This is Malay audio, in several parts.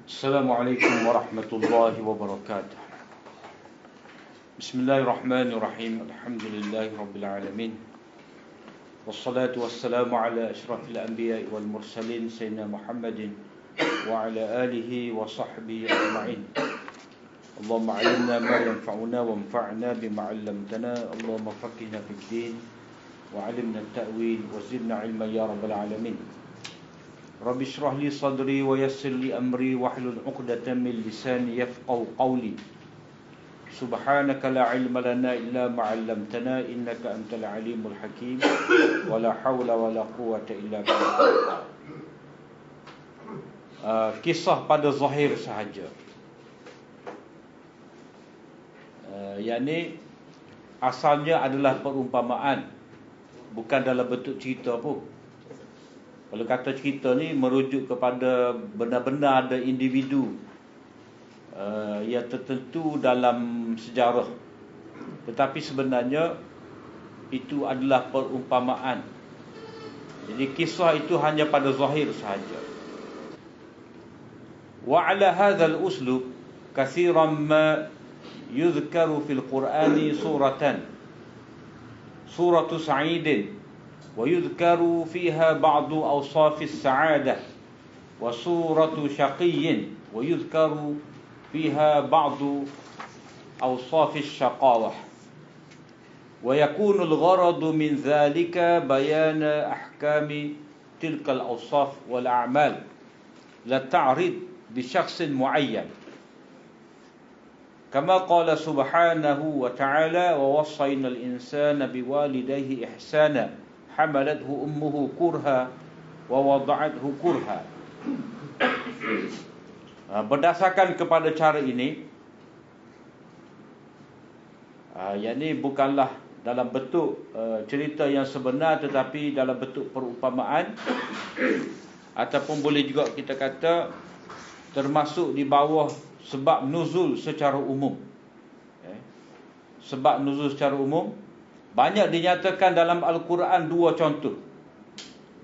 Assalamualaikum warahmatullahi wabarakatuh. Bismillahirrahmanirrahim. Alhamdulillahi rabbil alamin. Wassalatu wassalamu ala asyrafil anbiya'i wal mursalin sayyidina Muhammadin wa ala alihi wa sahbihi ajma'in. Allahumma 'allimna ma yanfa'una wanfa'na bima 'allamtana. Allahumma faqihna fid din wa 'allimna at-ta'wil wa zidna 'ilman ya rabbal alamin. Rabbi shrah li sadri wa yassir li amri wahlul 'uqdatam min lisani yafqahu qawli. Subhanaka la 'ilma lana illa ma 'allamtana innaka antal 'alimul hakim. Wa la haula wa la quwwata illa billah. Kisah pada zahir sahaja. Yakni asalnya adalah perumpamaan, bukan dalam bentuk cerita pun. Kalau kata cerita ni merujuk kepada benar-benar ada individu yang tertentu dalam sejarah. Tetapi sebenarnya itu adalah perumpamaan. Jadi kisah itu hanya pada zahir sahaja. Wa ala hadzal uslub katsiran ma yuzkaru fil Qur'ani suratu Sa'idin ويذكر فيها بعض أوصاف السعادة وصورة شقي ويذكر فيها بعض أوصاف الشقاوة ويكون الغرض من ذلك بيان أحكام تلك الأوصاف والأعمال لا تعرض بشخص معين كما قال سبحانه وتعالى ووصينا الإنسان بوالديه إحسانا حملته أمه كرها ووضعته كرها. Berdasarkan kepada cara ini, yakni bukanlah dalam bentuk cerita yang sebenar, tetapi dalam bentuk perumpamaan, ataupun boleh juga kita kata termasuk di bawah sebab nuzul secara umum. Sebab nuzul secara umum banyak dinyatakan dalam Al-Quran dua contoh.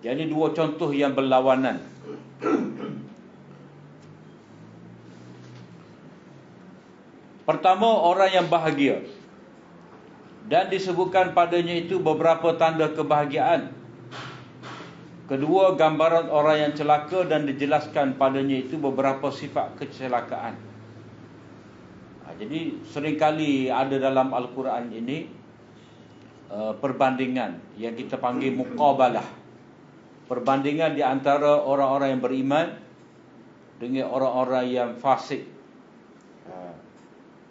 Jadi dua contoh yang berlawanan. Pertama, orang yang bahagia, dan disebutkan padanya itu beberapa tanda kebahagiaan. Kedua, gambaran orang yang celaka, dan dijelaskan padanya itu beberapa sifat kecelakaan. Jadi seringkali ada dalam Al-Quran ini perbandingan yang kita panggil muqabalah. Perbandingan di antara orang-orang yang beriman dengan orang-orang yang fasik,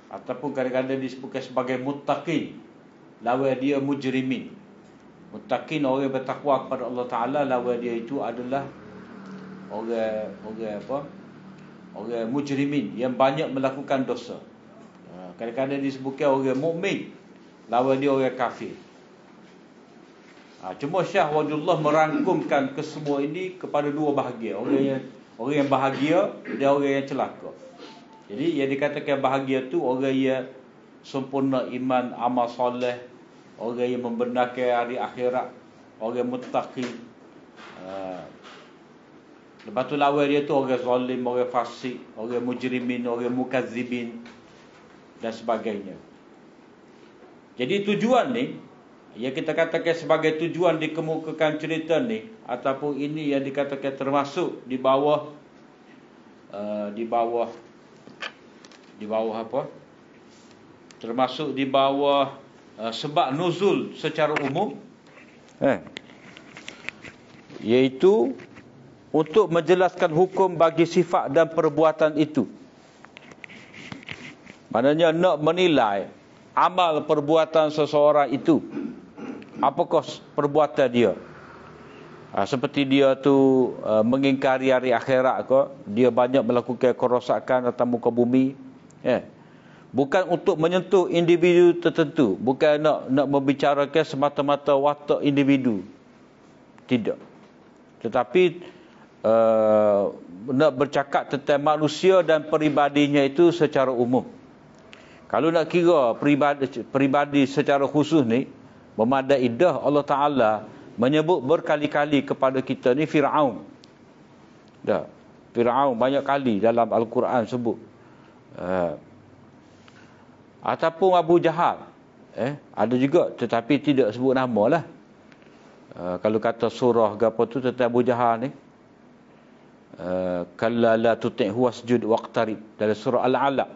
ataupun kadang-kadang disebutkan sebagai muttaqin, lawan dia mujrimin. Muttaqin, orang yang bertakwa kepada Allah Ta'ala, lawan dia itu adalah orang mujrimin, yang banyak melakukan dosa. Kadang-kadang disebutkan orang mukmin, lawan dia orang kafir. Cuma Syekh Wadullah merangkumkan kesemua ini kepada dua bahagian. Orang yang bahagia dan orang yang celaka. Jadi yang dikatakan bahagia tu orang yang sempurna iman, amal soleh, orang yang membenarkan hari akhirat, orang muttaqi. Lepas tu lawan dia tu orang zalim, orang fasik, orang mujrimin, orang mukazzibin dan sebagainya. Jadi tujuan ni, yang kita katakan sebagai tujuan dikemukakan cerita ni, ataupun ini yang dikatakan termasuk di bawah apa? Termasuk di bawah sebab nuzul secara umum, iaitu untuk menjelaskan hukum bagi sifat dan perbuatan itu. Maknanya nak menilai amal perbuatan seseorang itu, apakah perbuatan dia. Seperti dia tu mengingkari hari akhirat ke, dia banyak melakukan kerosakan atas muka bumi. Bukan untuk menyentuh individu tertentu, bukan nak membicarakan semata-mata watak individu. Tidak. Tetapi nak bercakap tentang manusia dan peribadinya itu secara umum. Kalau nak kira peribadi secara khusus ni, memadai dah Allah Ta'ala menyebut berkali-kali kepada kita ni Fir'aun. Dah. Fir'aun banyak kali dalam Al-Quran sebut. Ataupun Abu Jahal. Ada juga tetapi tidak sebut nama lah. Kalau kata surah ke apa tu tentang Abu Jahal ni. Kalla la tuti'hu wasjud waqtarib. Dalam surah Al-Alaq.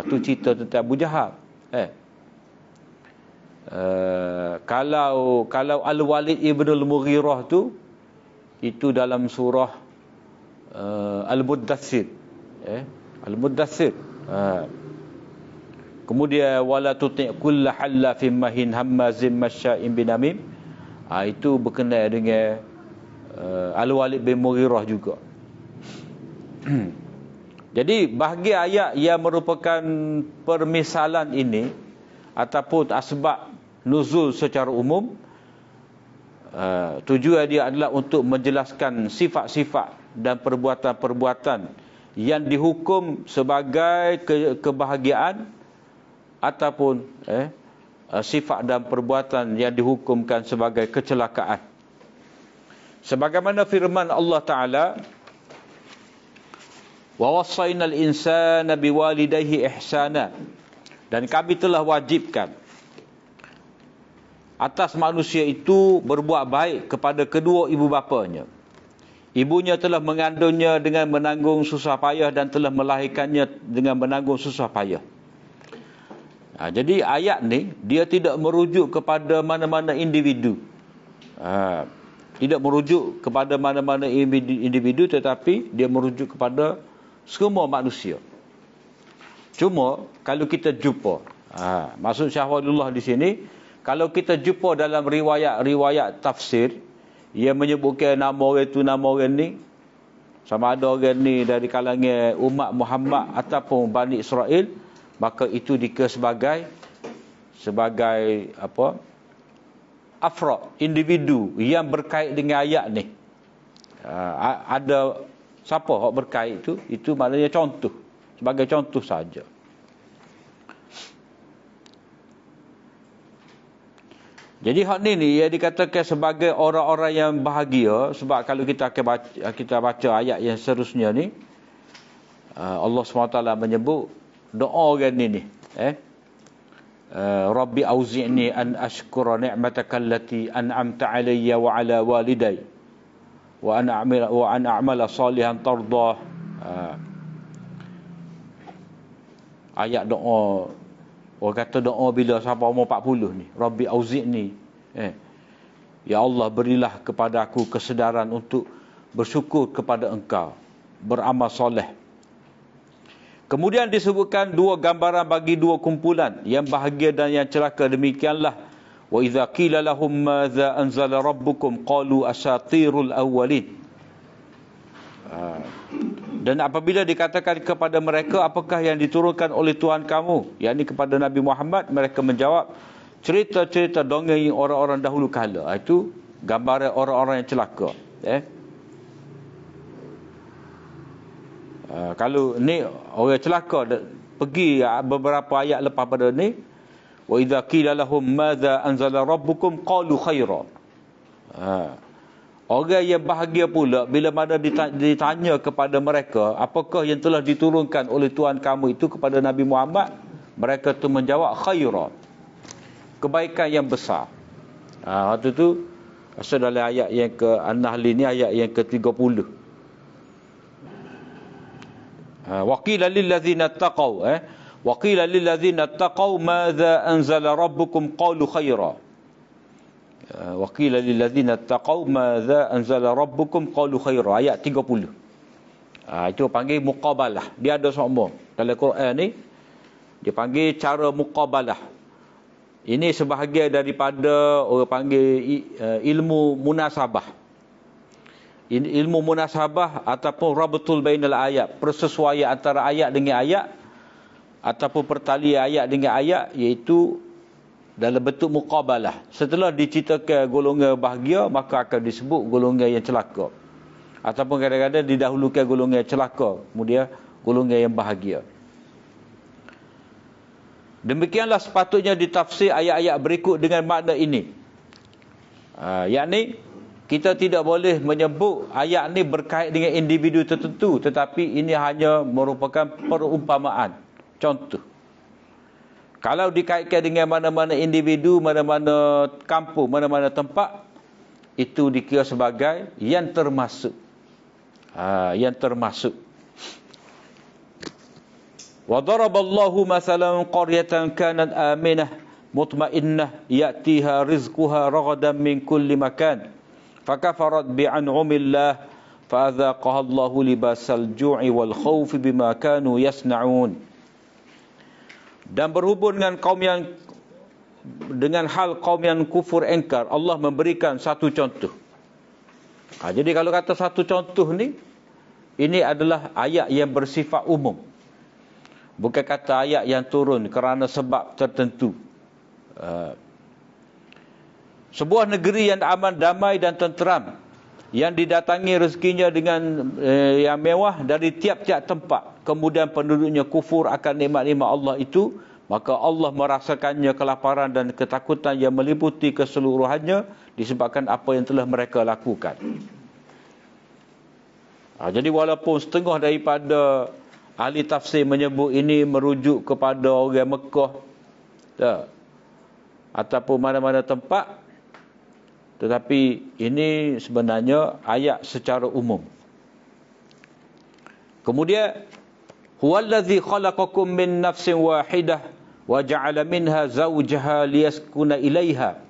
Tu cerita tentang Abu Jahal. Kalau Al-Walid ibn al-Mughirah tu, itu dalam surah Al-Muddathir. Al-Muddathir. Kemudian wala tuti' kulla hallafin mahin hammazim masya'in binamim. Itu berkenaan dengan Al-Walid bin Mughirah juga. Jadi bahagian ayat yang merupakan permisalan ini ataupun asbab nuzul secara umum, tujuan dia adalah untuk menjelaskan sifat-sifat dan perbuatan-perbuatan yang dihukum sebagai kebahagiaan ataupun sifat dan perbuatan yang dihukumkan sebagai kecelakaan. Sebagaimana firman Allah Ta'ala, wa wassaynal insana biwalidayhi ihsana, dan kami telah wajibkan atas manusia itu berbuat baik kepada kedua ibu bapanya. Ibunya telah mengandungnya dengan menanggung susah payah dan telah melahirkannya dengan menanggung susah payah. Jadi ayat ni dia tidak merujuk kepada mana-mana individu. Tidak merujuk kepada mana-mana individu, tetapi dia merujuk kepada semua manusia. Cuma kalau kita jumpa, maksud Syahwalullah di sini, kalau kita jumpa dalam riwayat tafsir yang menyebutkan nama orang itu, nama orang ni, sama ada orang ni dari kalangan umat Muhammad ataupun Bani Israel, maka itu dikira sebagai apa? Afrad, individu yang berkait dengan ayat ni. Ada siapa yang berkait itu maknanya contoh, sebagai contoh saja. Jadi hak ni yang dikatakan sebagai orang-orang yang bahagia, sebab kalau kita baca ayat yang seterusnya ni, Allah SWT menyebut doa orang ni. Rabbi auzi'ni an ashkura ni'mataka allati an'amta alayya wa ala waliday wa an a'mala salihan tardah. Ayat doa, orang kata doa bila sampai umur 40 ni, Rabbi auzi'ni, ya Allah berilah kepada aku kesedaran untuk bersyukur kepada engkau, beramal soleh. Kemudian disebutkan dua gambaran bagi dua kumpulan, yang bahagia dan yang celaka. Demikianlah, wa idza qila lahum madza anzala rabbukum qalu asatirul awwalin. Dan apabila dikatakan kepada mereka, apakah yang diturunkan oleh Tuhan kamu, yakni kepada Nabi Muhammad, mereka menjawab, cerita-cerita dongeng orang-orang dahulu kala. Itu gambaran orang-orang yang celaka. Kalau ni orang celaka, pergi beberapa ayat lepas pada ni, wa idza qila lahum madza anzala rabbukum qalu khaira. Orang yang bahagia pula bila mana ditanya kepada mereka, apakah yang telah diturunkan oleh Tuhan kamu itu kepada Nabi Muhammad, mereka tu menjawab khaira, kebaikan yang besar. Waktu tu asal dalam ayat yang ke An-Nahl ni, ayat yang ke-30. Wa qila lil ladzina taqaw wa qila lil ladzina taqaw madza anzala rabbukum qalu khaira. Wa qila lil ladzina taqaw madza anzala rabbukum qalu khaira, ayat 30. Itu panggil muqabalah. Dia ada semua dalam Quran ni, dia panggil cara muqabalah. Ini sebahagian daripada orang panggil ilmu munasabah. Ilmu munasabah ataupun rabtul bainal ayat, persesuaian antara ayat dengan ayat ataupun pertalian ayat dengan ayat, iaitu dalam bentuk muqabalah. Setelah diceritakan golongan bahagia, maka akan disebut golongan yang celaka, ataupun kadang-kadang didahulukan golongan yang celaka, kemudian golongan yang bahagia. Demikianlah sepatutnya ditafsir ayat-ayat berikut dengan makna ini, yakni kita tidak boleh menyebut ayat ni berkait dengan individu tertentu, tetapi ini hanya merupakan perumpamaan, contoh. Kalau dikaitkan dengan mana-mana individu, mana-mana kampung, mana-mana tempat, itu dikira sebagai yang termasuk. Yang termasuk. Wa daraballahu mathalan qaryatan kanat aminah mutmainnah ya'tiha rizquha ragadan min kulli makan fakafarat bi'an'umillah fa'adhaqaha Allahu libasal ju'i wal khawfi bima kanu yasna'un. Dan berhubung dengan hal kaum yang kufur engkar, Allah memberikan satu contoh. Jadi kalau kata satu contoh ni, ini adalah ayat yang bersifat umum. Bukan kata ayat yang turun kerana sebab tertentu. Sebuah negeri yang aman, damai dan tenteram, yang didatangi rezekinya dengan yang mewah dari tiap-tiap tempat, kemudian penduduknya kufur akan nikmat-nikmat Allah itu, maka Allah merasakannya kelaparan dan ketakutan yang meliputi keseluruhannya disebabkan apa yang telah mereka lakukan. Jadi walaupun setengah daripada ahli tafsir menyebut ini merujuk kepada orang Mekah ataupun mana-mana tempat, tetapi ini sebenarnya ayat secara umum. Kemudian, huwallazi khalaqakum min nafsin wahidah wa ja'ala minha zawjaha liyaskuna ilaiha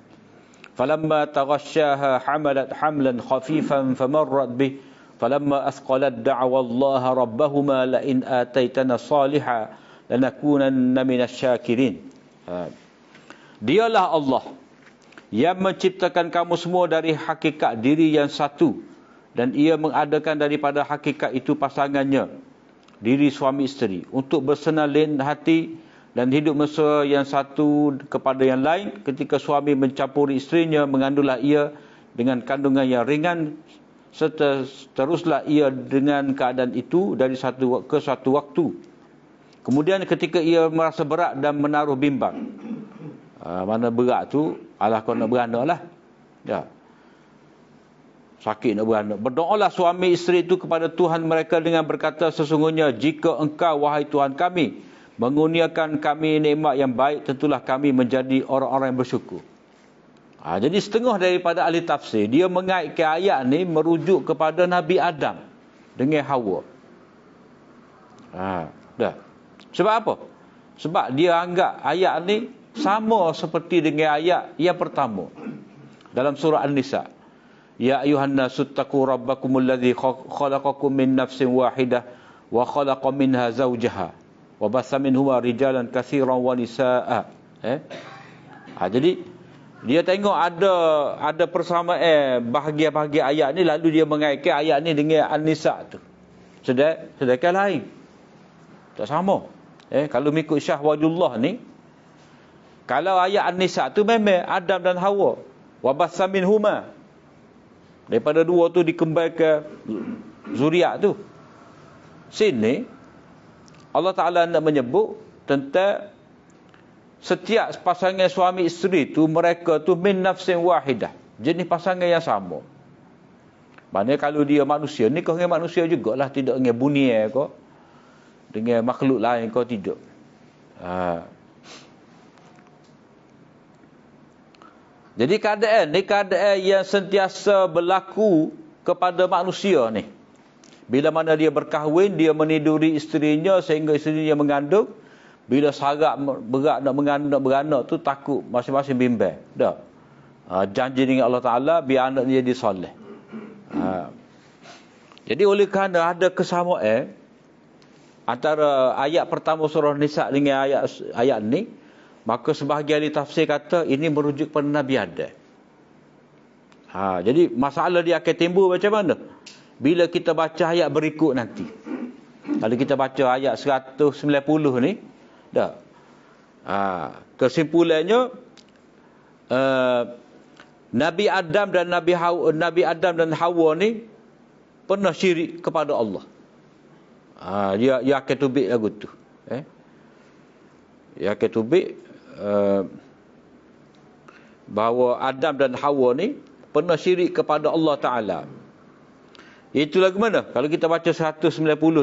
falamma taghasyaha hamalat hamlan khafifan famarrat bih falamma asqalat da'wa Allah rabbahuma la in ataitana salihan lanakunanna minasyakirin. Dialah Allah yang menciptakan kamu semua dari hakikat diri yang satu, dan ia mengadakan daripada hakikat itu pasangannya, diri suami isteri, untuk bersenalin hati dan hidup mesra yang satu kepada yang lain. Ketika suami mencampuri isterinya, mengandunglah ia dengan kandungan yang ringan, serta teruslah ia dengan keadaan itu dari satu ke satu waktu. Kemudian ketika ia merasa berat dan menaruh bimbang, mana berat tu, alah kau nak beranak lah. Ya. Sakit nak beranak. Berdoalah suami isteri itu kepada Tuhan mereka dengan berkata, sesungguhnya jika engkau, wahai Tuhan kami, mengurniakan kami nikmat yang baik, tentulah kami menjadi orang-orang yang bersyukur. Jadi setengah daripada ahli tafsir, dia mengaitkan ayat ni merujuk kepada Nabi Adam dengan Hawa. Dah. Sebab apa? Sebab dia anggap ayat ni sama seperti dengan ayat yang pertama dalam surah An-Nisa. Ya ayuhan nasu taqu rabbakumul ladzi khalaqakum min nafsin wahidah wa khalaqa minha zawjaha wa bassa minhuma rijalan katsiran wa nisaa. Jadi dia tengok ada persamaan bahagian-bahagian ayat ni, lalu dia mengaitkan ayat ni dengan An-Nisa tu. Sedangkan lain. Tak sama. Kalau mengikut Syah Wajullah ni, kalau ayat An-Nisa tu memang Adam dan Hawa, wa bassa minhuma, daripada dua tu dikembangkan zuriat tu. Sini Allah Ta'ala nak menyebut tentang setiap pasangan suami isteri tu, mereka tu min nafsin wahidah, jenis pasangan yang sama. Maknanya kalau dia manusia, nikah dengan manusia jugalah, tidak dengan bunia kau, dengan makhluk lain kau, tidak. Jadi keadaan ni keadaan yang sentiasa berlaku kepada manusia ni. Bila mana dia berkahwin, dia meniduri isterinya sehingga isterinya mengandung. Bila sarap berat nak beranak tu, takut masing-masing bimbang. Dah. Janji dengan Allah Ta'ala biar anak dia jadi soleh. Jadi oleh kerana ada kesamaan antara ayat pertama surah Nisa dengan ayat ni, maka sebahagian ahli tafsir kata ini merujuk kepada Nabi Adam. Jadi masalah dia akan timbul macam mana? Bila kita baca ayat berikut nanti. Kalau kita baca ayat 190 ni, dah. Kesimpulannya, Nabi Adam dan Hawa ni pernah syirik kepada Allah. Dia akan tubik lagu tu. Dia akan tubik bahawa Adam dan Hawa ni pernah syirik kepada Allah Ta'ala. Itu lagu mana? Kalau kita baca 190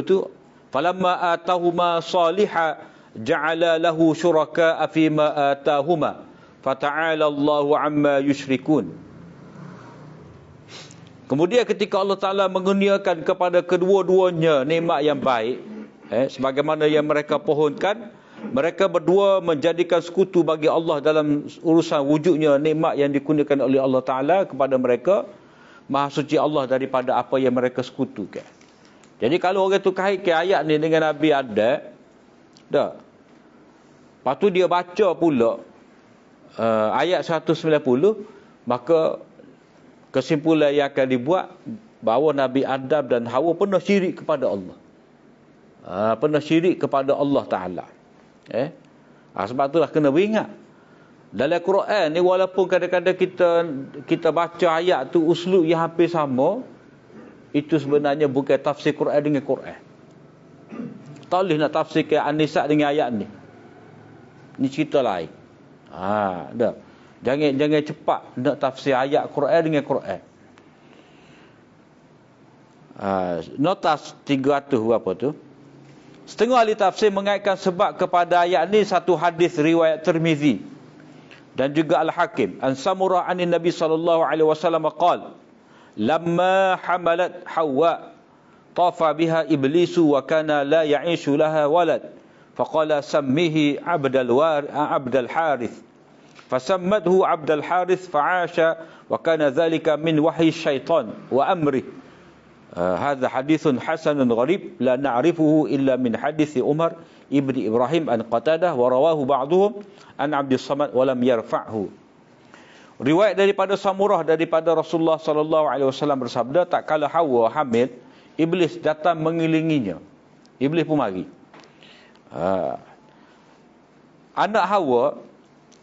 tu, falamma atahuma salihah ja'ala lahu syuraka fima atahuma fata'ala Allahu amma yusyrikun. Kemudian ketika Allah Ta'ala mengurniakan kepada kedua-duanya nikmat yang baik, sebagaimana yang mereka pohonkan, mereka berdua menjadikan sekutu bagi Allah dalam urusan wujudnya nikmat yang dikurniakan oleh Allah Ta'ala kepada mereka. Maha suci Allah daripada apa yang mereka sekutukan. Jadi kalau orang tu kaitkan ayat ni dengan Nabi Adam, dah. Lepas tu dia baca pula ayat 190, maka kesimpulan yang akan dibuat bahawa Nabi Adam dan Hawa pernah syirik kepada Allah. Pernah syirik kepada Allah Ta'ala. Sebab itulah kena beringat. Dalam Quran ni, walaupun kadang-kadang kita baca ayat tu uslub yang hampir sama, itu sebenarnya bukan tafsir Quran dengan Quran. Tak boleh nak tafsirkan An-Nisa dengan ayat ni. Ni cerita lain. Dah. Jangan cepat nak tafsir ayat Quran dengan Quran. Notas 300 berapa tu? Setengah ahli tafsir mengaitkan sebab kepada ayat ni satu hadis riwayat Tirmizi dan juga Al-Hakim an Samurah anin Nabi sallallahu alaihi wasallam qala lamma hamalat Hawa tafa biha iblisu wa kana la ya'ishu laha walad faqala sammihi Abdul Harith fasammathu Abdul Harith fa'asha wa kana dhalika min wahyi syaitan wa amri. Hadha hadithun hasanun gharib la na'rifuhu illa min hadith Umar ibni Ibrahim an Qatadah wa rawahu ba'duhum an Abdus Samad wa lam yarfa'hu. Riwayat daripada Samurah daripada Rasulullah sallallahu alaihi wasallam bersabda, tak kala Hawa hamil, iblis datang mengelilinginya. Iblis pun mari. Anak Hawa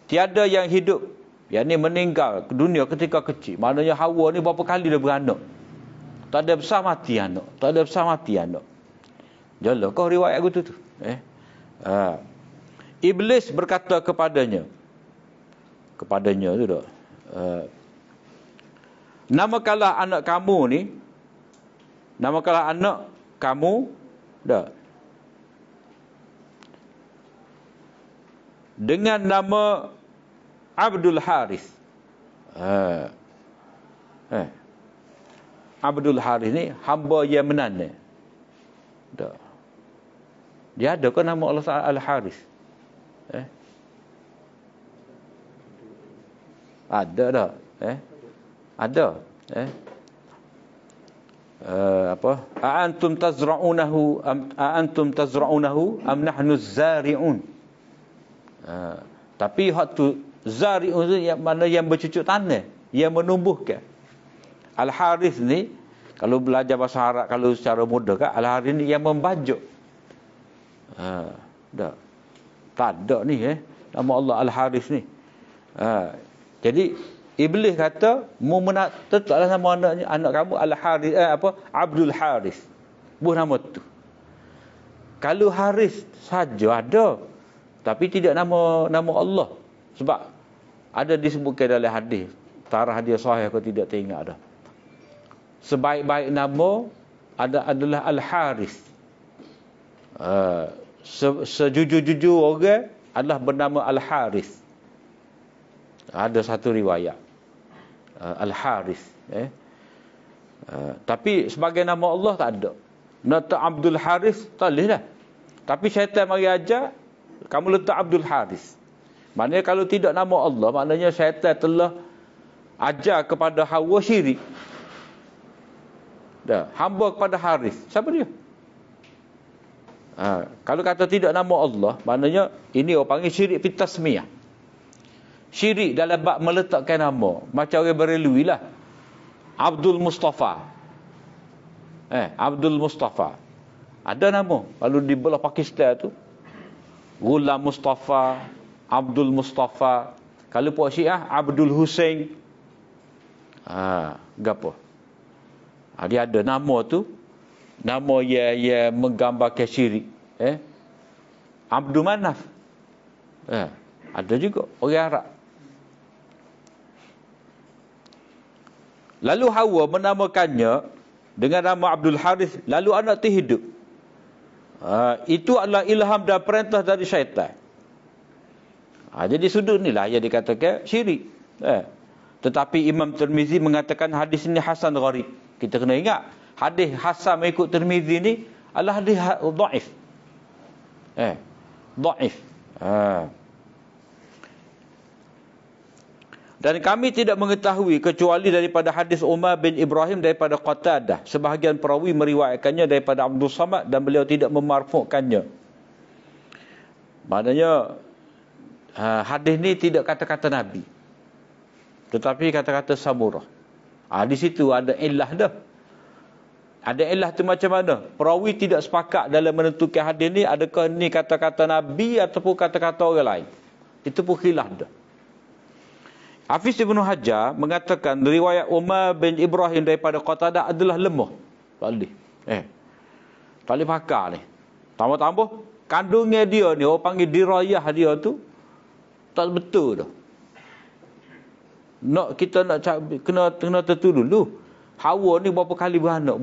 tiada yang hidup, yakni meninggal dunia ketika kecil. Maknanya Hawa ni berapa kali dia beranak. Tak ada besar mati anak. Tak ada besar mati anak. Jalan kau riwayat aku tu. Iblis berkata kepadanya tu dah. Namakalah anak kamu ni, namakalah anak kamu dah dengan nama Abdul Harith. Abdul Harith ni hamba Yamanan ni. Dah. Dia ada ke nama Allah Ta'ala Al-Harith? Ada dah. Ada. Apa? Aantum tazra'unahu am nahnu zari'un. Tapi hak tu zari'un tu yang mana yang bercucuk tanah, yang menumbuhkan. Al-Harith ni kalau belajar bahasa Arab, kalau secara mudah kan, Al-Harith ni yang membajuk. Dah. Tak ada ni nama Allah Al-Harith ni. Jadi iblis kata, mu tetaplah nama anak kamu Al-Harith, Abdul Harith. Buh nama tu. Kalau Harith saja ada, tapi tidak nama Allah. Sebab ada disebutkan dalam hadis, tarah dia sahih atau tidak teringat dah. Sebaik-baik nama adalah Al-Harith. Sejujur-jujur orang adalah bernama Al-Harith. Ada satu riwayat Al-Harith. Tapi sebagai nama Allah tak ada. Letak Abdul Harith tak boleh dah. Tapi syaitan mari ajar, kamu letak Abdul Harith. Maknanya kalau tidak nama Allah, maknanya syaitan telah ajar kepada Hawa syirik. Dah, hamba kepada Harith. Siapa dia? Kalau kata tidak nama Allah, maknanya ini orang panggil syirik fitasmiyah. Syirik dalam bab meletakkan nama. Macam orang Berelui lah. Abdul Mustafa. Abdul Mustafa. Ada nama. Kalau di belah Pakistan tu, Ghulam Mustafa, Abdul Mustafa. Kalau puak Syiah, Abdul Hussein. Gapo? Dia ada nama tu. Nama yang menggambarkan syirik. Abdul Manaf. Ada juga orang Arab. Lalu Hawa menamakannya dengan nama Abdul Harith, lalu anak itu hidup. Itu adalah ilham dan perintah dari syaitan. Jadi sudut inilah yang dikatakan syirik. Tetapi Imam Tirmizi mengatakan hadis ini hasan gharib. Kita kena ingat, hadis hasan mengikut Tirmizi ni adalah hadis dhaif. Dhaif. Dan kami tidak mengetahui kecuali daripada hadis Umar bin Ibrahim daripada Qatadah. Sebahagian perawi meriwayatkannya daripada Abdul Samad dan beliau tidak memarfu'kannya. Maknanya hadis ni tidak kata-kata Nabi, tetapi kata-kata Samurah. Di situ ada illah dah. Ada illah tu macam mana? Perawi tidak sepakat dalam menentukan hadis ni adakah ni kata-kata Nabi ataupun kata-kata orang lain. Itu pun khilaf dah. Hafiz Ibn Hajar mengatakan riwayat Umar bin Ibrahim daripada Qatadah adalah lemah. Tak boleh. Tak boleh pakar ni. Tambah-tambah kandungnya dia ni, orang panggil dirayah dia tu tak betul dah. Kita nak kena tentu dulu. Hawa ni berapa kali beranak?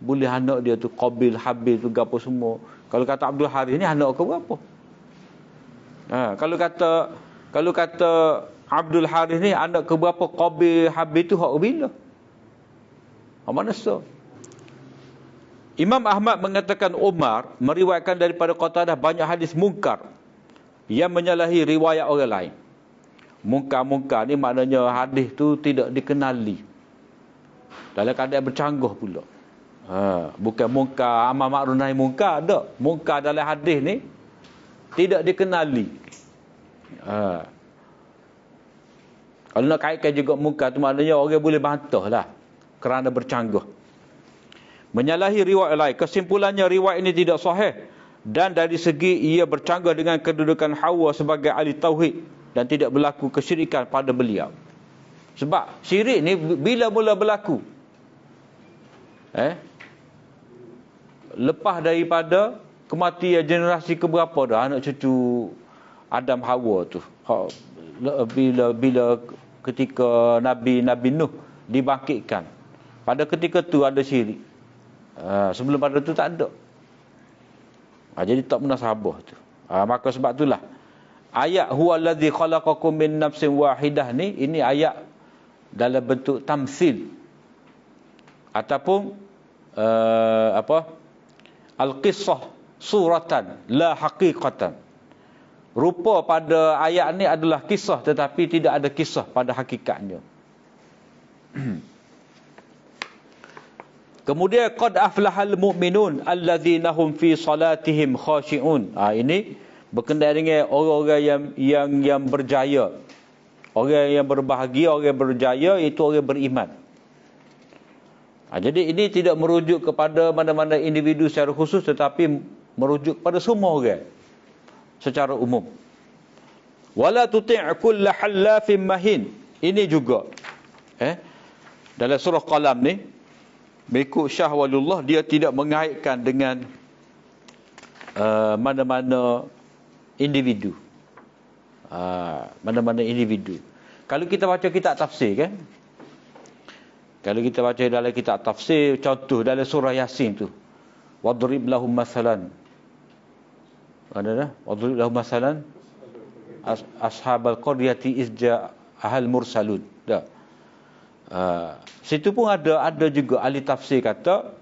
Boleh anak dia tu Qabil, Habil tu gapo semua. Kalau kata Abdul Harith ni anak ke berapa? Kalau kata Abdul Harith ni anak ke berapa, Qabil, Habil tu hak bila? Mana so? Imam Ahmad mengatakan Umar meriwayatkan daripada Qatadah banyak hadis mungkar yang menyalahi riwayat orang lain. Mungkar ni maknanya hadis tu tidak dikenali. Dalam keadaan bercanggah pula. Bukan mungkar amal makruf nahi mungkar, tak. Mungkar dalam hadis ni tidak dikenali. Kalau nak kaitkan juga mungkar tu maknanya orang boleh bantah lah kerana bercanggah. Menyalahi riwayat lain. Kesimpulannya riwayat ini tidak sahih. Dan dari segi ia bercanggah dengan kedudukan Hawa sebagai ahli tauhid dan tidak berlaku kesyirikan pada beliau. Sebab syirik ni bila mula berlaku? Lepas daripada kematian generasi keberapa dah anak cucu Adam Hawa tu. Bila ketika Nabi Nuh dibangkitkan, pada ketika tu ada syirik. Sebelum pada tu tak ada. Jadi tak munasabah tu. Maka sebab itulah ayat huwallazi khalaqakum min nafsin wahidah ni, ini ayat dalam bentuk tamsil ataupun al-qissah suratan la haqiqatan. Rupa pada ayat ni adalah kisah tetapi tidak ada kisah pada hakikatnya. Kemudian qad aflahal mu'minun alladzina hum fi salatihim khashi'un. Ini berkenaan dengan orang-orang yang berjaya. Orang yang berbahagia, orang yang berjaya itu orang yang beriman. Jadi ini tidak merujuk kepada mana-mana individu secara khusus tetapi merujuk kepada semua orang secara umum. Wala tuti' kull halafin mahin. Ini juga dalam surah Qalam ni mengikut Syah Walullah, dia tidak mengaitkan dengan mana-mana individu. Mana-mana individu. Kalau kita baca kitab tafsir kan, kalau kita baca dalam kitab tafsir, contoh dalam surah Yasin tu, wadrib lahum masalan, wadrib lahum masalan ashabal qaryati izja ahal mursalun. Dah. Situ pun ada juga ahli tafsir kata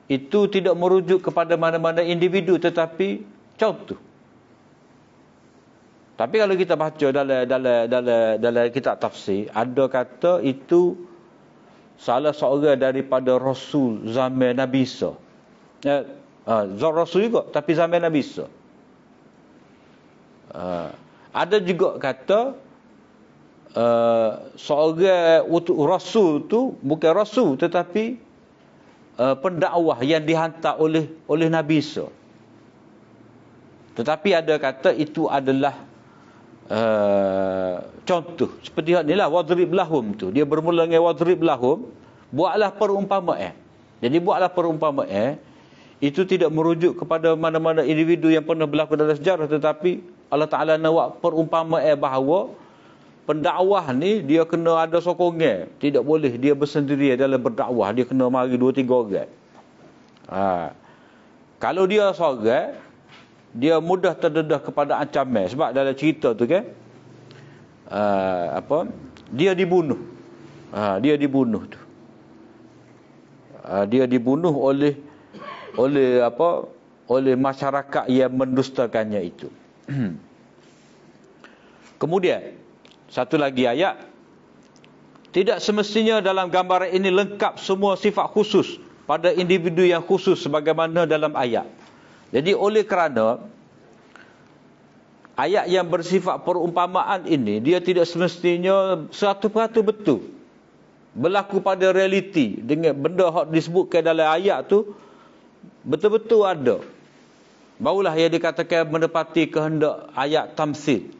itu tidak merujuk kepada mana-mana individu tetapi contoh. Tapi kalau kita baca dalam kitab tafsir, ada kata itu salah seorang daripada rasul zaman Nabi Isa. Rasul juga tapi zaman Nabi Isa. Ada juga kata seorang rasul tu bukan rasul tetapi pendakwah yang dihantar oleh Nabi Isa. Tetapi ada kata itu adalah contoh seperti inilah wadrib lahum tu. Dia bermula dengan wadrib lahum, buatlah perumpamaan. Jadi buatlah perumpamaan itu tidak merujuk kepada mana-mana individu yang pernah berlaku dalam sejarah, tetapi Allah Taala nak buat perumpamaan bahawa pendakwah ni dia kena ada sokongan. Tidak boleh dia bersendirian dalam berdakwah. Dia kena mari 2-3 orang. Kalau dia seorang, dia mudah terdedah kepada ancaman. Sebab dalam cerita tu kan, dia dibunuh. Dia dibunuh tu. Dia dibunuh oleh masyarakat yang mendustakannya itu. Kemudian satu lagi ayat, tidak semestinya dalam gambaran ini lengkap semua sifat khusus pada individu yang khusus sebagaimana dalam ayat. Jadi oleh kerana ayat yang bersifat perumpamaan ini, dia tidak semestinya 100% betul berlaku pada realiti. Dengan benda yang disebutkan dalam ayat tu betul-betul ada, barulah yang dikatakan menepati kehendak ayat tamsil.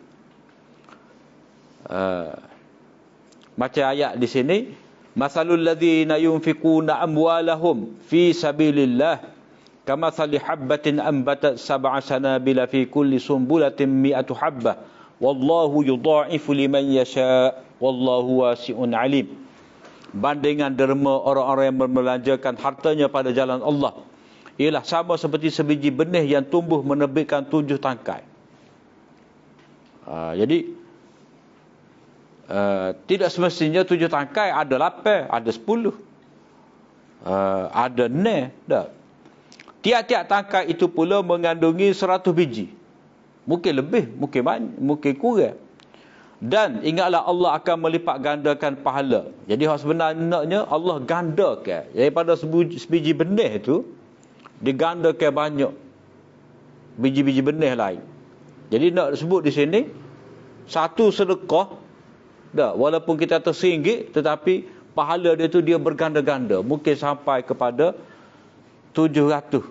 Macam ayat di sini, masalul ladzina yunfikuna amwalahum fi sabilillah kamathali habbatin ambatat sab'a sanabila fi kulli sumbulatin mi'atu habbah wallahu yudha'ifu liman yasha wallahu wasi'un alim. Bandingan derma orang-orang yang membelanjakan hartanya pada jalan Allah ialah sama seperti sebiji benih yang tumbuh menerbitkan 7 tangkai. Jadi tidak semestinya 7 tangkai, ada 8, ada 10, ada 6 dah. Tiap-tiap tangkai itu pula mengandungi 100 biji. Mungkin lebih, mungkin kurang. Dan ingatlah Allah akan melipat gandakan pahala. Jadi sebenarnya Allah gandakan daripada sebiji benih itu, digandakan banyak biji-biji benih lain. Jadi nak sebut di sini, satu sedekah dah, walaupun kita tersinggit, tetapi pahala dia tu dia berganda-ganda, mungkin sampai kepada 700,000.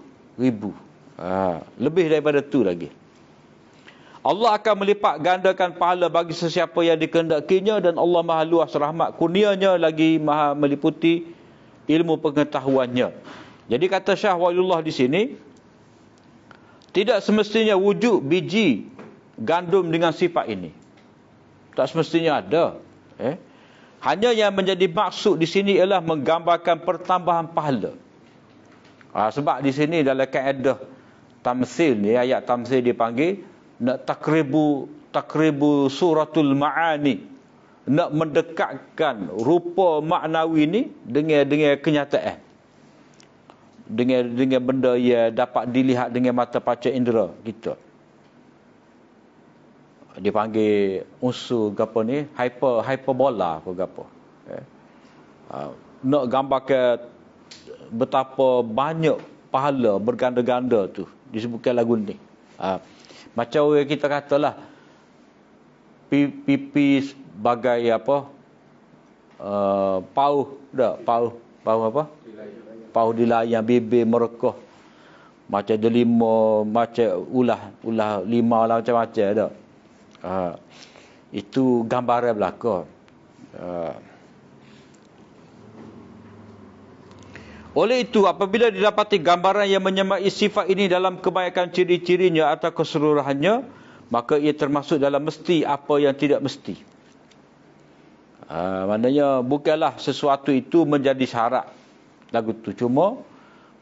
Lebih daripada tu lagi. Allah akan melipat gandakan pahala bagi sesiapa yang dikehendakinya, dan Allah Maha luas rahmat kurnianya lagi Maha meliputi ilmu pengetahuannya. Jadi kata Syah Waliullah di sini, tidak semestinya wujud biji gandum dengan sifat ini. Tak semestinya ada. Hanya yang menjadi maksud di sini ialah menggambarkan pertambahan pahala. Sebab di sini dalam kaedah tamsil ni, ayat tamsil dipanggil nak takribu suratul ma'ani, nak mendekatkan rupa maknawi ni dengan kenyataan, dengan benda yang dapat dilihat dengan mata panca indera kita. Dipanggil unsur gapo ni, hyperbola apa gapo. Nak gambarkan betapa banyak pahala berganda-ganda tu disebutkan lagu ni. Macam orang kita katalah pipi sebagai apa, pauh apa, pauh dilayang, bibir merekah macam delima, macam ulah lima lah, macam-macam dah. Itu gambaran belaka. Oleh itu, apabila didapati gambaran yang menyamai sifat ini dalam kebanyakan ciri-cirinya atau keseluruhannya, maka ia termasuk dalam mesti apa yang tidak mesti. Maknanya bukanlah sesuatu itu menjadi syarat lagu tu. Cuma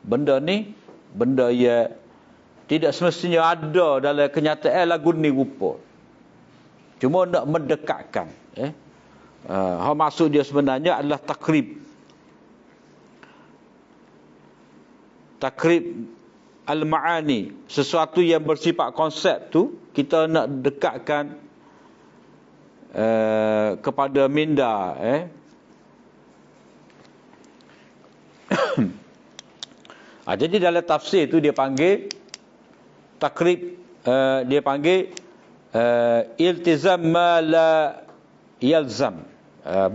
benda ni, benda yang tidak semestinya ada dalam kenyataan lagu ni rupa. Cuma nak mendekatkan. Maksud dia sebenarnya adalah takrib al-ma'ani, sesuatu yang bersifat konsep tu kita nak dekatkan kepada minda. Jadi dalam tafsir tu dia panggil takrib, dia panggil iltizam ma la yalzam,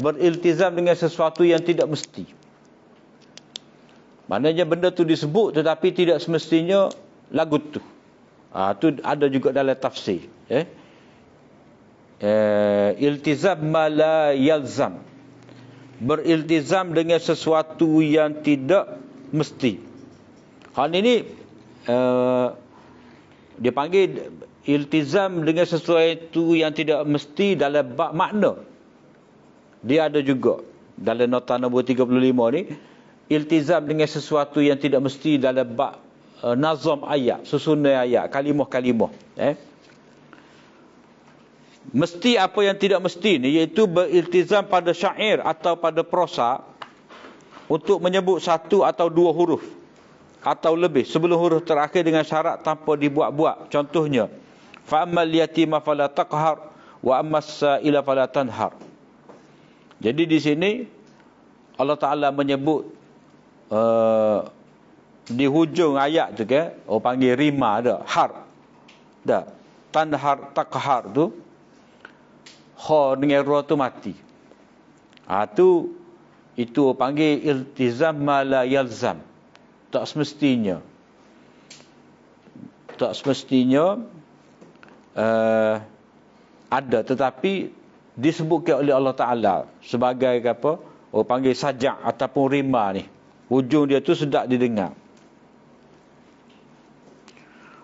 beriltizam dengan sesuatu yang tidak mesti. Maknanya benda tu disebut tetapi tidak semestinya lagu tu. Tu ada juga dalam tafsir. Iltizam ma la yalzam, beriltizam dengan sesuatu yang tidak mesti. Hal ini dia panggil iltizam dengan sesuatu yang tidak mesti dalam bab makna. Dia ada juga dalam nota nombor 35 ni, iltizam dengan sesuatu yang tidak mesti dalam bab nazam ayat, susunan ayat, kalimah-kalimah. Mesti apa yang tidak mesti ni, iaitu beriltizam pada syair atau pada prosa untuk menyebut satu atau dua huruf atau lebih sebelum huruf terakhir dengan syarat tanpa dibuat-buat. Contohnya, fa ammal yatima fala taqhar wa ammas sa'ila fala tanhar. Jadi di sini Allah Taala menyebut di hujung ayat tu ke, orang panggil rima ada, har. Dah. Tanhar, taqhar tu kha dengan ra tu mati. Itu orang panggil iltizam ma la yalzam. Tak semestinya ada, tetapi disebutkan oleh Allah Ta'ala sebagai apa? Orang panggil sajak ataupun rima ni. Hujung dia tu sedap didengar.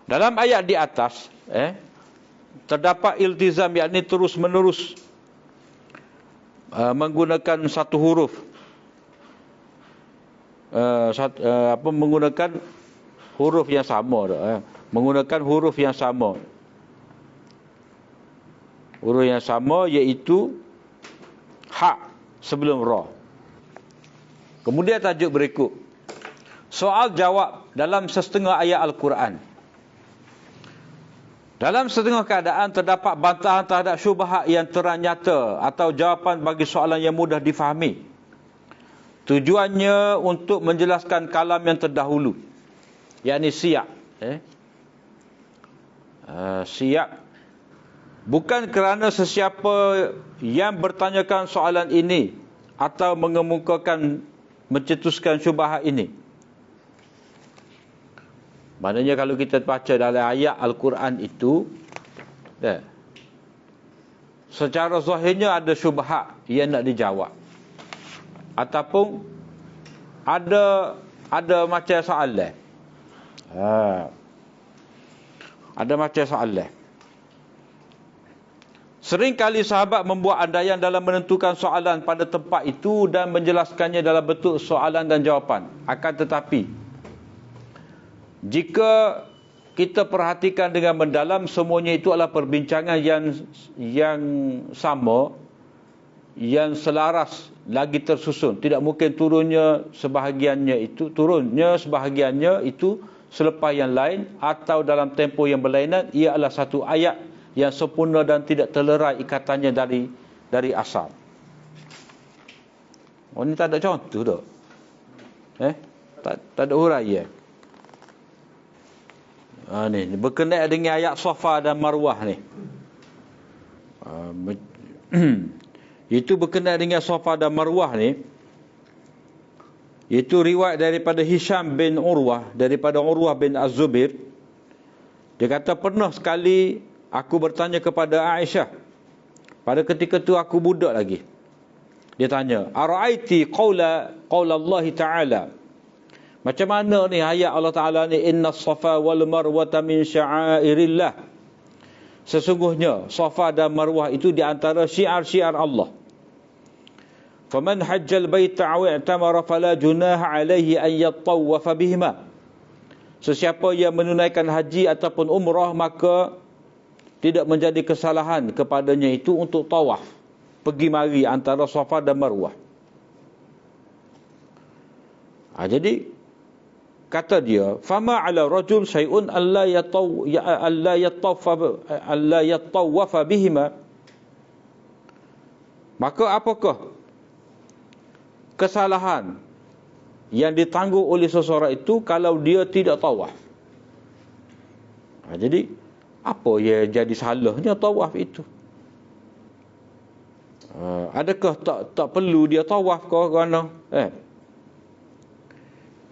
Dalam ayat di atas, terdapat iltizam, yakni terus menerus menggunakan satu huruf. Menggunakan huruf yang sama. Menggunakan huruf yang sama. Huruf yang sama iaitu hak sebelum ra. Kemudian tajuk berikut. Soal jawab dalam setengah ayat Al-Quran. Dalam setengah keadaan terdapat bantahan terhadap syubhat yang terang nyata atau jawapan bagi soalan yang mudah difahami. Tujuannya untuk menjelaskan kalam yang terdahulu, yakni siyak. Siyak. Bukan kerana sesiapa yang bertanyakan soalan ini atau mengemukakan, mencetuskan syubhat ini. Maknanya kalau kita baca dalam ayat Al-Quran itu, secara zahirnya ada syubhat yang nak dijawab. Ataupun ada macam soalan. Ada macam soalan. Seringkali sahabat membuat andaian dalam menentukan soalan pada tempat itu dan menjelaskannya dalam bentuk soalan dan jawapan. Akan tetapi, jika kita perhatikan dengan mendalam, semuanya itu adalah perbincangan yang sama, yang selaras, lagi tersusun. Tidak mungkin turunnya sebahagiannya itu selepas yang lain atau dalam tempoh yang berlainan. Ia adalah satu ayat yang sempurna dan tidak terlerai ikatannya dari asal. Oh, ni tak ada contoh tak? Tak ada huraian. Ni berkenaan dengan ayat Safa dan Marwah ni. Itu berkenaan dengan Safa dan Marwah ni. Itu riwayat daripada Hisham bin Urwah, daripada Urwah bin Az-Zubair. Dia kata, pernah sekali aku bertanya kepada Aisyah. Pada ketika tu aku budak lagi. Dia tanya, ara'aiti qawla Allah Ta'ala. Macam mana ni ayat Allah Ta'ala ni, inna safa wal marwata min sya'airillah. Sesungguhnya Safa dan Marwah itu di antara syiar-syiar Allah. Faman hajjal baita aw i'tamara fala junaha alaihi an yattawwafa bihima. Sesiapa yang menunaikan haji ataupun umrah, maka tidak menjadi kesalahan kepadanya itu untuk tawaf, pergi mari antara Safa dan Marwah. Jadi kata dia, fama ala rajul syai'un alla yattawwafa bihima. Maka apakah kesalahan yang ditanggung oleh seseorang itu kalau dia tidak tawaf? Jadi apa yang jadi salahnya tawaf itu? Adakah tak perlu dia tawaf ke kerana?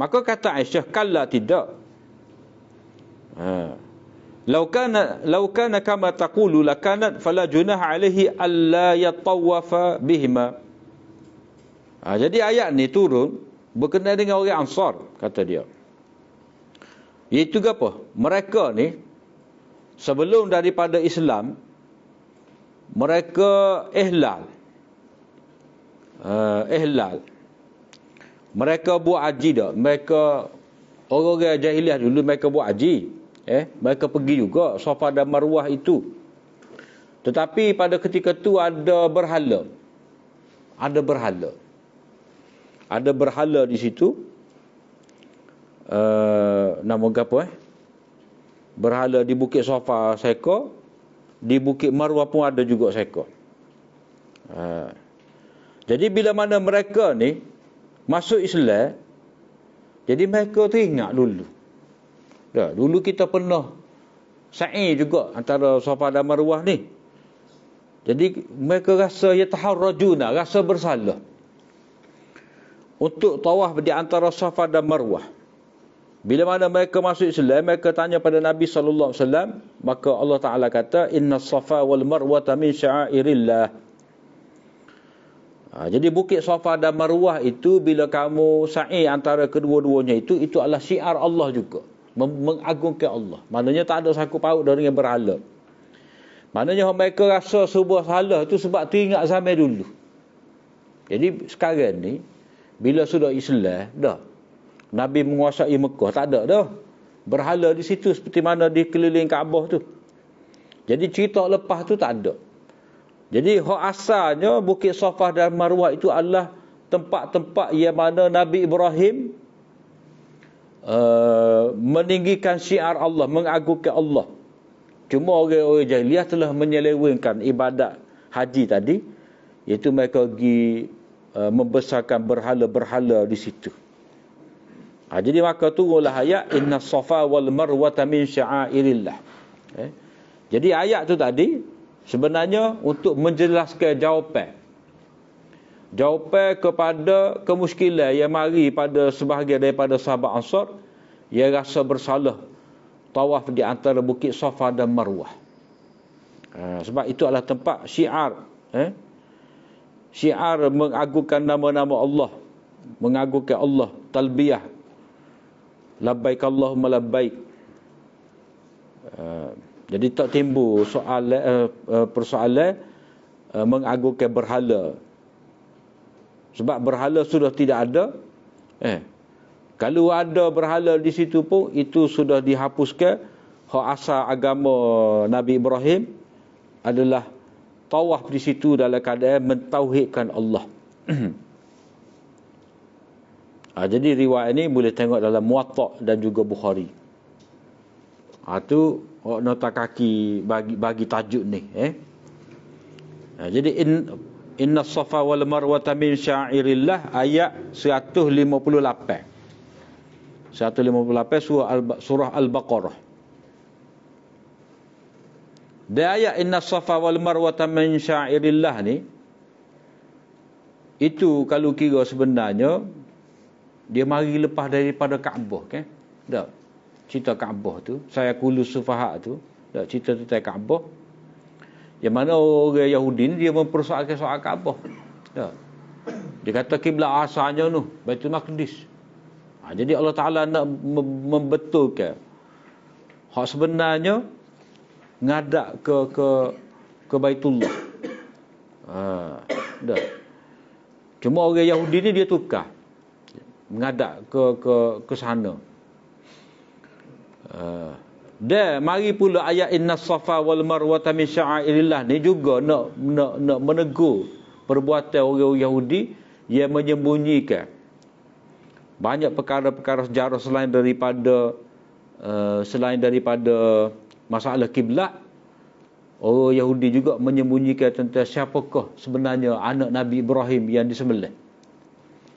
Maka kata Aisyah, kalla tidak. Law kana kama taqulu lakanat fala junaha alaihi alla yatawafa bihima. Jadi ayat ni turun berkenaan dengan orang Ansar, kata dia. Iaitu apa? Mereka ni sebelum daripada Islam, mereka ihlal. Mereka buat haji dah. Mereka orang-orang jahiliah dulu mereka buat haji. Mereka pergi juga Safa dan Marwah itu. Tetapi pada ketika itu ada berhala. Ada berhala di situ. Nama apa? Berhala di Bukit Safa seekor, di Bukit Marwah pun ada juga seekor. Jadi bila mana mereka ni masuk Islam, jadi mereka teringat dulu. Dulu kita pernah sa'i juga antara Safa dan Marwah ni. Jadi mereka rasa yataharrajuna, rasa bersalah untuk tawaf di antara Safa dan Marwah. Bila mana mereka masuk Islam, mereka tanya pada Nabi sallallahu alaihi wasallam, maka Allah Taala kata, "Innas Safa wal Marwata min sya'airillah." Jadi Bukit Safa dan Marwah itu bila kamu sa'i antara kedua-duanya itu adalah syiar Allah juga, mengagungkan Allah. Maknanya tak ada sangkut paut dengan berhala. Maknanya mereka rasa sebuah salah itu sebab teringat zaman dulu. Jadi sekarang ni bila sudah Islam dah, Nabi menguasai Mekah, tak ada dah berhala di situ seperti mana di keliling Kaabah tu. Jadi cerita lepas tu tak ada. Jadi hak asalnya Bukit Safa dan Marwah itu adalah tempat-tempat yang mana Nabi Ibrahim meninggikan syiar Allah, mengagungkan Allah. Cuma orang-orang jahiliah telah menyelewengkan ibadat haji tadi, iaitu mereka pergi membesarkan berhala-berhala di situ. Jadi maka turunlah ayat Innas Safa wal Marwata min sya'airillah. Jadi ayat tu tadi sebenarnya untuk menjelaskan jawapan kepada kemuskilan yang mari pada sebahagian daripada sahabat Ansar yang rasa bersalah tawaf di antara Bukit Safa dan Marwah. Sebab itu adalah tempat syiar, syiar mengagungkan nama-nama Allah, mengagungkan Allah, talbiyah, labbaik Allahumma labbaik. Jadi tak timbul persoalan mengagungkan berhala. Sebab berhala sudah tidak ada. Kalau ada berhala di situ pun, itu sudah dihapuskan. Hak asal agama Nabi Ibrahim adalah tawaf di situ dalam keadaan mentauhidkan Allah. Jadi riwayat ini boleh tengok dalam Muwatta' dan juga Bukhari. Itu nota kaki bagi tajuk ni. Jadi Inna Safa wal Marwata min sya'airillah ayat 158. 158 surah Al-Baqarah. Di ayat Inna Safa wal Marwata min sya'airillah ni, itu kalau kira sebenarnya dia mari lepas daripada Kaabah, kan? Tak. Cerita Kaabah tu, saya kulus sufaha tu, tak, cerita tentang Kaabah. Yang mana orang Yahudi ni dia mempersoalkan soal Kaabah. Tak. Dia kata kiblat asalnya tu Baitul Maqdis. Jadi Allah Taala nak membetulkan hak sebenarnya ngadak ke Baitullah. Dah. Cuma orang Yahudi ni dia tukar mengadak ke sana. Dan mari pula ayat Innas Safa wal Marwata min sya'airillah ni juga nak menegur perbuatan orang Yahudi yang menyembunyikan banyak perkara-perkara sejarah selain daripada masalah kiblat. Orang Yahudi juga menyembunyikan tentang siapakah sebenarnya anak Nabi Ibrahim yang disembelih.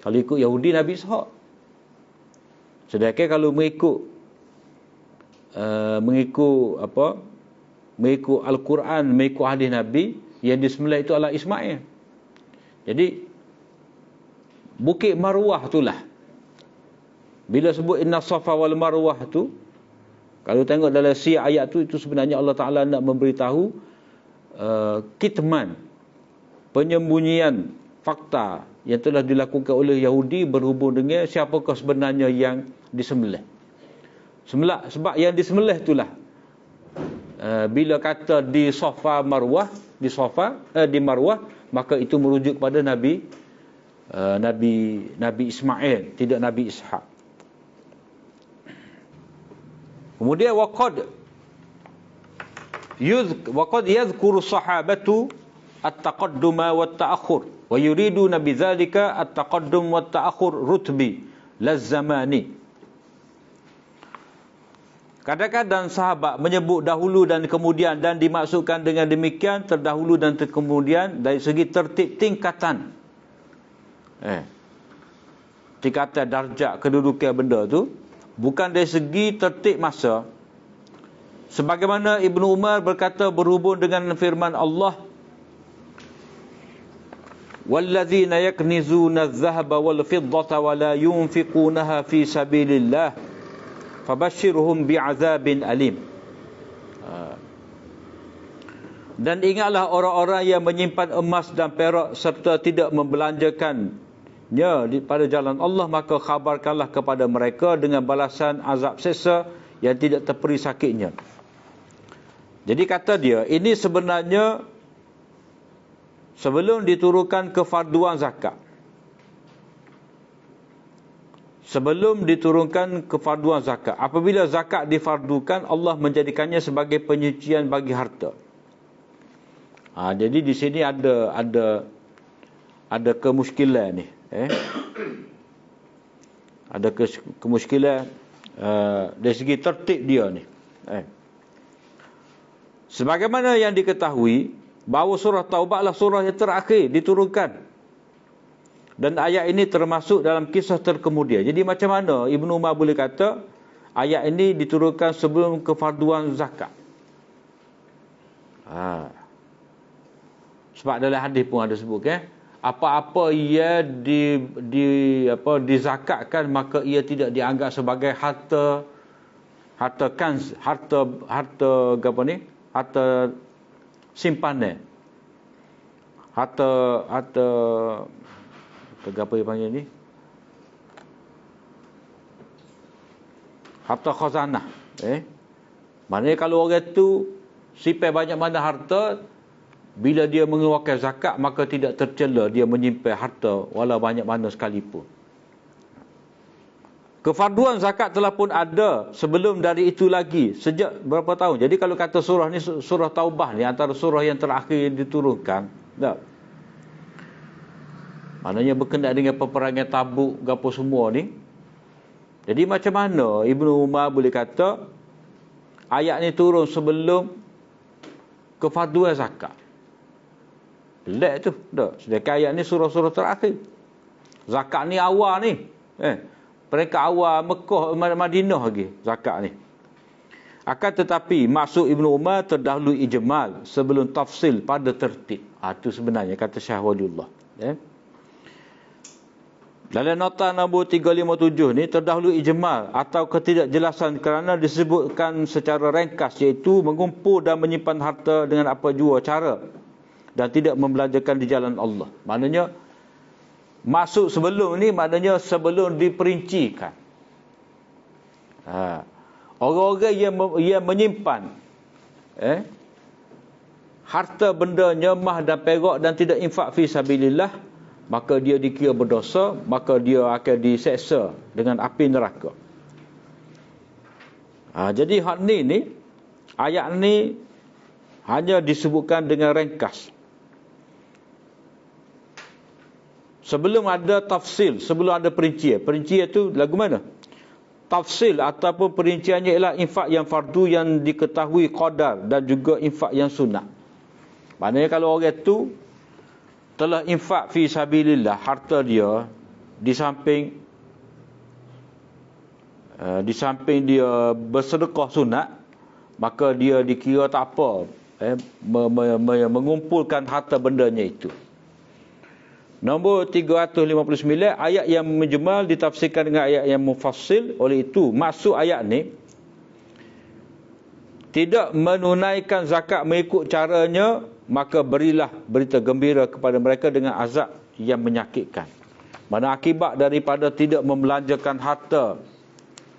Kalau ikut Yahudi, Nabi Ishaq. Sedangkan kalau mengikut Al-Quran, mengikut hadis Nabi, yang disembelih itu adalah Ismail. Jadi Bukit Marwah itulah, bila sebut Inna Safa wal Marwah tu, kalau tengok dalam ayat tu, itu sebenarnya Allah Ta'ala nak memberitahu kitman, penyembunyian fakta yang telah dilakukan oleh Yahudi berhubung dengan siapakah sebenarnya yang disembelih. Sebab yang disembelih itulah bila kata di Safa Marwah, di Marwah, maka itu merujuk pada Nabi Ismail, tidak Nabi Ishaq. Kemudian waqad yadhkuru sahabatu at-taqadduma wat-ta'akhur wa yuriduna bidzalika at-taqaddum wat-ta'akhur rutbi laz-zamani. Kadang-kadang sahabat menyebut dahulu dan kemudian, dan dimaksudkan dengan demikian terdahulu dan terkemudian dari segi tertib tingkatan. Tingkatan darjat kedudukan benda tu, bukan dari segi tertib masa. Sebagaimana Ibnu Umar berkata berhubung dengan firman Allah, "Wallazina yaknizuna adh-dhahaba wal fiddata wa la yunfiqunaha fi sabilillah fabashshirhum bi'adzabin alim." Dan ingatlah orang-orang yang menyimpan emas dan perak serta tidak membelanjakannya pada jalan Allah, maka khabarkanlah kepada mereka dengan balasan azab seksa yang tidak terperi sakitnya. Jadi kata dia, ini sebenarnya sebelum diturunkan kefarduan zakat. Sebelum diturunkan kefarduan zakat. Apabila zakat difardukan, Allah menjadikannya sebagai penyucian bagi harta. Jadi di sini ada kemuskilan ni. Ada kemuskilan dari segi tertib dia ni. Sebagaimana yang diketahui bahawa surah Taubah adalah surah yang terakhir diturunkan. Dan ayat ini termasuk dalam kisah terkemudian. Jadi macam mana Ibnu Umar boleh kata ayat ini diturunkan sebelum kefarduan zakat? Sebab dalam hadis pun ada sebut apa-apa ia dizakatkan, maka ia tidak dianggap sebagai harta simpanan. Harta apa yang panggil ni? Harta khazanah. Maknanya kalau orang tu simpan banyak mana harta, bila dia mengeluarkan zakat, maka tidak tercela dia menyimpan harta walau banyak mana sekalipun. Kefarduan zakat telah pun ada sebelum dari itu lagi, sejak berapa tahun. Jadi kalau kata surah ni, surah Taubah ni antara surah yang terakhir yang diturunkan, tak? Maknanya berkenaan dengan peperangan Tabuk gapo semua ni. Jadi macam mana Ibnu Umar boleh kata ayat ni turun sebelum kefarduan zakat? Pelik tu, tak? Sedangkan ayat ni surah-surah terakhir. Zakat ni awal ni. Mereka awal Mekah, Madinah lagi zakat ni. Akan tetapi maksud Ibnu Umar terdahulu ijmal sebelum tafsil pada tertib. Itu sebenarnya kata Syekh Waliullah. Dalam nota nombor 357 ni terdahulu ijmal atau ketidakjelasan kerana disebutkan secara ringkas, iaitu mengumpul dan menyimpan harta dengan apa jua cara dan tidak membelanjakan di jalan Allah. Maknanya maksud sebelum ni maknanya sebelum diperincikan. Orang-orang yang menyimpan harta benda nyemah dan perak dan tidak infak fi sabilillah, maka dia dikira berdosa, maka dia akan diseksa dengan api neraka. Jadi hak ni ayat ni hanya disebutkan dengan ringkas. Sebelum ada tafsil, sebelum ada perincian. Perincian itu lagu mana? Tafsil ataupun perinciannya ialah infak yang fardu yang diketahui qadar dan juga infak yang sunat. Maknanya kalau orang itu telah infak fi sabilillah, harta dia di samping dia bersedekah sunat, maka dia dikira tak apa mengumpulkan harta bendanya itu. Nombor 359, ayat yang menjemal ditafsirkan dengan ayat yang mufassil. Oleh itu, maksud ayat ni tidak menunaikan zakat mengikut caranya, maka berilah berita gembira kepada mereka dengan azab yang menyakitkan. Mana akibat daripada tidak membelanjakan harta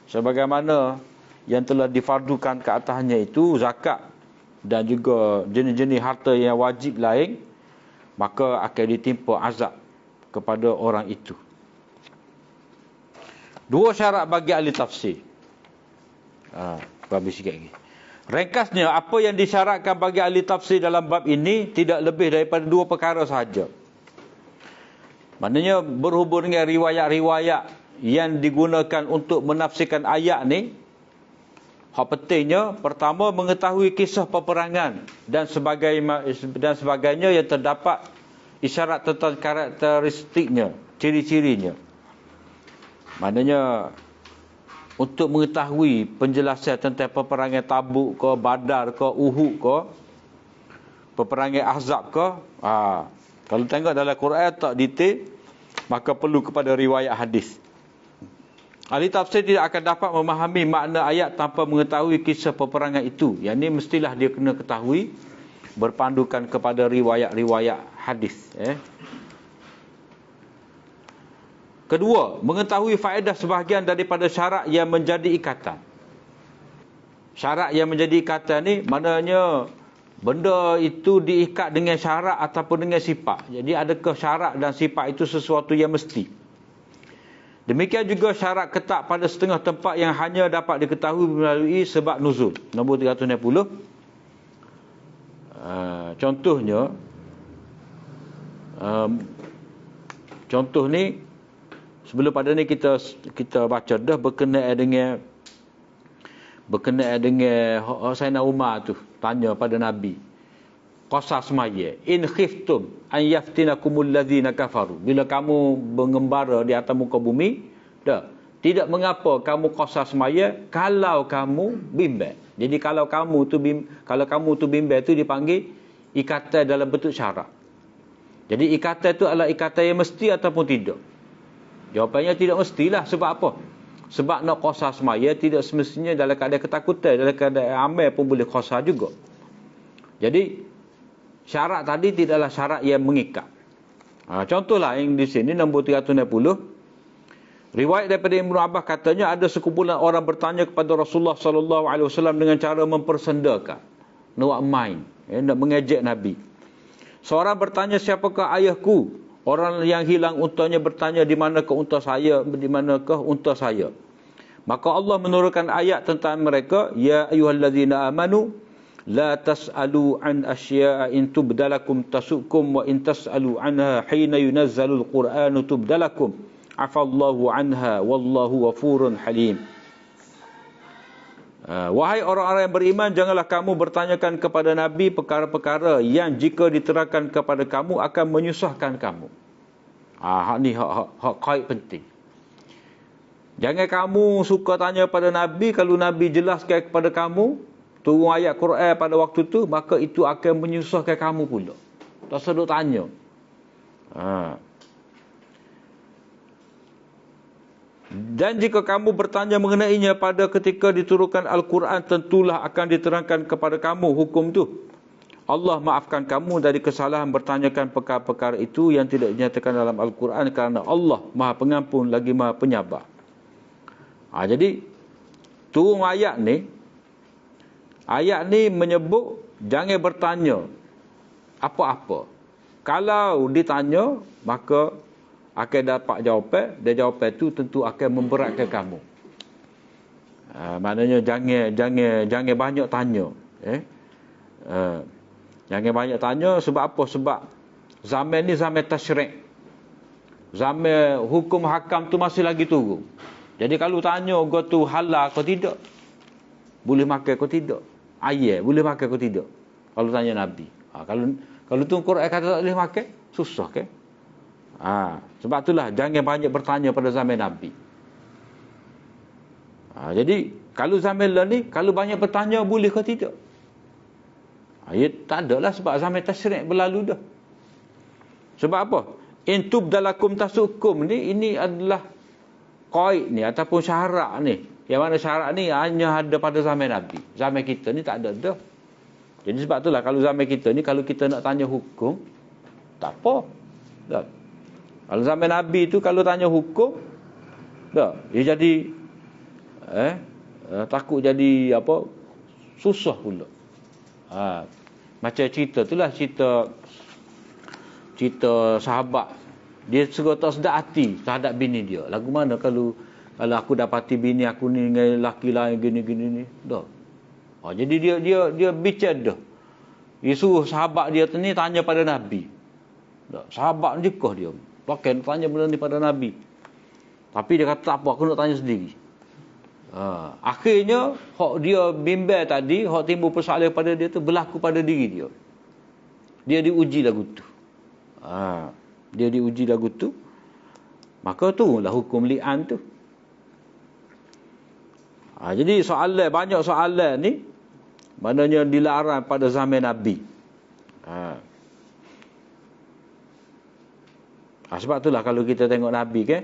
sebagaimana yang telah difardukan ke atasnya itu zakat dan juga jenis-jenis harta yang wajib lain, maka akan ditimpa azab kepada orang itu. Dua syarat bagi ahli tafsir. Habis sikit lagi. Ringkasnya, apa yang disyaratkan bagi ahli tafsir dalam bab ini tidak lebih daripada dua perkara sahaja. Maknanya berhubung dengan riwayat-riwayat yang digunakan untuk menafsirkan ayat ni, hak pentingnya pertama mengetahui kisah peperangan dan sebagainya yang terdapat isyarat tentang karakteristiknya, ciri-cirinya. Maknanya untuk mengetahui penjelasan tentang peperangan Tabuk ke, Badar ke, Uhud ke, peperangan Ahzab ke, kalau tengok dalam Quran tak detail, maka perlu kepada riwayat hadis. Ahli tafsir tidak akan dapat memahami makna ayat tanpa mengetahui kisah peperangan itu. Yang ini mestilah dia kena ketahui berpandukan kepada riwayat-riwayat hadis. Kedua, mengetahui faedah sebahagian daripada syarat yang menjadi ikatan. Syarat yang menjadi ikatan ni maknanya benda itu diikat dengan syarat ataupun dengan sifat. Jadi adakah syarat dan sifat itu sesuatu yang mesti. Demikian juga syarat ketat pada setengah tempat yang hanya dapat diketahui melalui sebab nuzul. Nombor 360. Contoh ni, sebelum pada ni kita baca dah berkenaan dengan Sayyidina Umar tu tanya pada Nabi, qasas maya in khiftum an yaftinakumul ladzina kafaru, bila kamu mengembara di atas muka bumi, tidak mengapa kamu qasas maya kalau kamu bimbang. Jadi kalau kamu tu bimbang tu dipanggil ikatan dalam bentuk syarat. Jadi ikatan tu adalah ikatan yang mesti ataupun tidak? Jawapannya tidak mestilah. Sebab apa? Sebab nak qasas maya tidak semestinya dalam keadaan ketakutan, dalam keadaan amal pun boleh qasas juga. Jadi syarat tadi tidaklah syarat yang mengikat. Contohlah yang di sini nombor 360. Riwayat daripada Ibnu Abbas katanya ada sekumpulan orang bertanya kepada Rasulullah sallallahu alaihi wasallam dengan cara mempersendakan, nak main, nak mengejek Nabi. Seorang bertanya, siapakah ayahku? Orang yang hilang untanya bertanya, di manakah unta saya? Di manakah unta saya? Maka Allah menurunkan ayat tentang mereka, ya ayyuhallazina amanu la tas'alu an asya'a in tubdalakum tasukum wa in tas'alu anha hina yunazzalul qur'anu tubdalakum afallahu anha wallahu ghafurun halim. Wahai orang-orang yang beriman, janganlah kamu bertanyakan kepada Nabi perkara-perkara yang jika diterangkan kepada kamu akan menyusahkan kamu. Hak ni hak kait penting. Jangan kamu suka tanya pada Nabi, kalau Nabi jelaskan kepada kamu, turun ayat Quran pada waktu tu, maka itu akan menyusahkan kamu pula. Tak sedut tanya. Dan jika kamu bertanya mengenainya pada ketika diturunkan Al-Quran, tentulah akan diterangkan kepada kamu hukum tu. Allah maafkan kamu dari kesalahan bertanyakan perkara-perkara itu yang tidak dinyatakan dalam Al-Quran, kerana Allah Maha Pengampun lagi Maha Penyabar. Jadi turun ayat ni menyebut jangan bertanya apa-apa. Kalau ditanya, maka akan dapat jawapan, dan jawapan itu tentu akan memberatkan kamu. Maknanya jangan banyak tanya. Jangan banyak tanya. Sebab apa? Sebab zaman ni zaman tasyrik. Zaman hukum hakam tu masih lagi turun. Jadi kalau tanya kau tu halal kau tidak, boleh makan kau tidak, ayat boleh makan kau tidak, kalau tanya Nabi. Kalau tu Quran kata tak boleh makan, susah kan? Sebab itulah jangan banyak bertanya pada zaman Nabi. Jadi kalau zaman lah ni, kalau banyak bertanya boleh ke tidak? Ya tak adalah, sebab zaman tasyrik berlalu dah. Sebab apa? In tubdalakum tasukum ni, ini adalah qaid ni ataupun syarat ni. Yang mana syarat ni hanya ada pada zaman Nabi. Zaman kita ni tak ada dah. Jadi sebab itulah kalau zaman kita ni, kalau kita nak tanya hukum, tak apa. Tak. Kalau zaman Nabi tu kalau tanya hukum, tak, dia jadi takut jadi apa, susah pula. Macam cerita itulah cerita sahabat. Dia suruh tak sedap hati terhadap bini dia. Lagu mana kalau aku dapati bini aku ni dengan lelaki lain gini-gini ni. Dah. Jadi dia bicara dah. Dia suruh sahabat dia tu ni tanya pada Nabi. Dah. Sahabat ni kah dia. Pakai tanya benda ni pada Nabi. Tapi dia kata tak apa, aku nak tanya sendiri. Akhirnya hak dia bimbang tadi, hak timbul persoalan pada dia tu berlaku pada diri dia. Dia diuji lagu tu. Dia diuji lagu tu. Maka tu lah hukum li'an tu. Jadi banyak soalan ni maknanya dilarang pada zaman Nabi. Sebab itulah kalau kita tengok Nabi kan,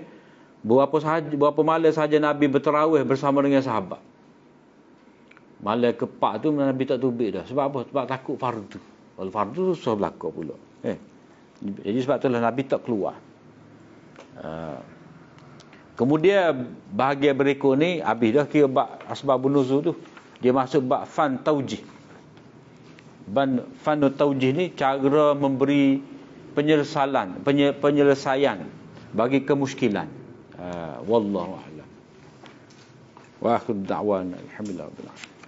berapa malam saja Nabi berterawih bersama dengan sahabat. Malam keempat tu Nabi tak tubik dah. Sebab apa? Sebab takut fardu. Kalau fardu susah berlaku pula. Jadi sebab itulah Nabi tak keluar. Kemudian bahagian berikut ni habis dah kira bab asbabun nuzul tu. Dia masuk bab fan taujih. Fan taujih ni cara memberi penyelesaian bagi kemusykilan. Wallahu a'lam. Wa akhiru da'wana alhamdulillah rabbil alamin.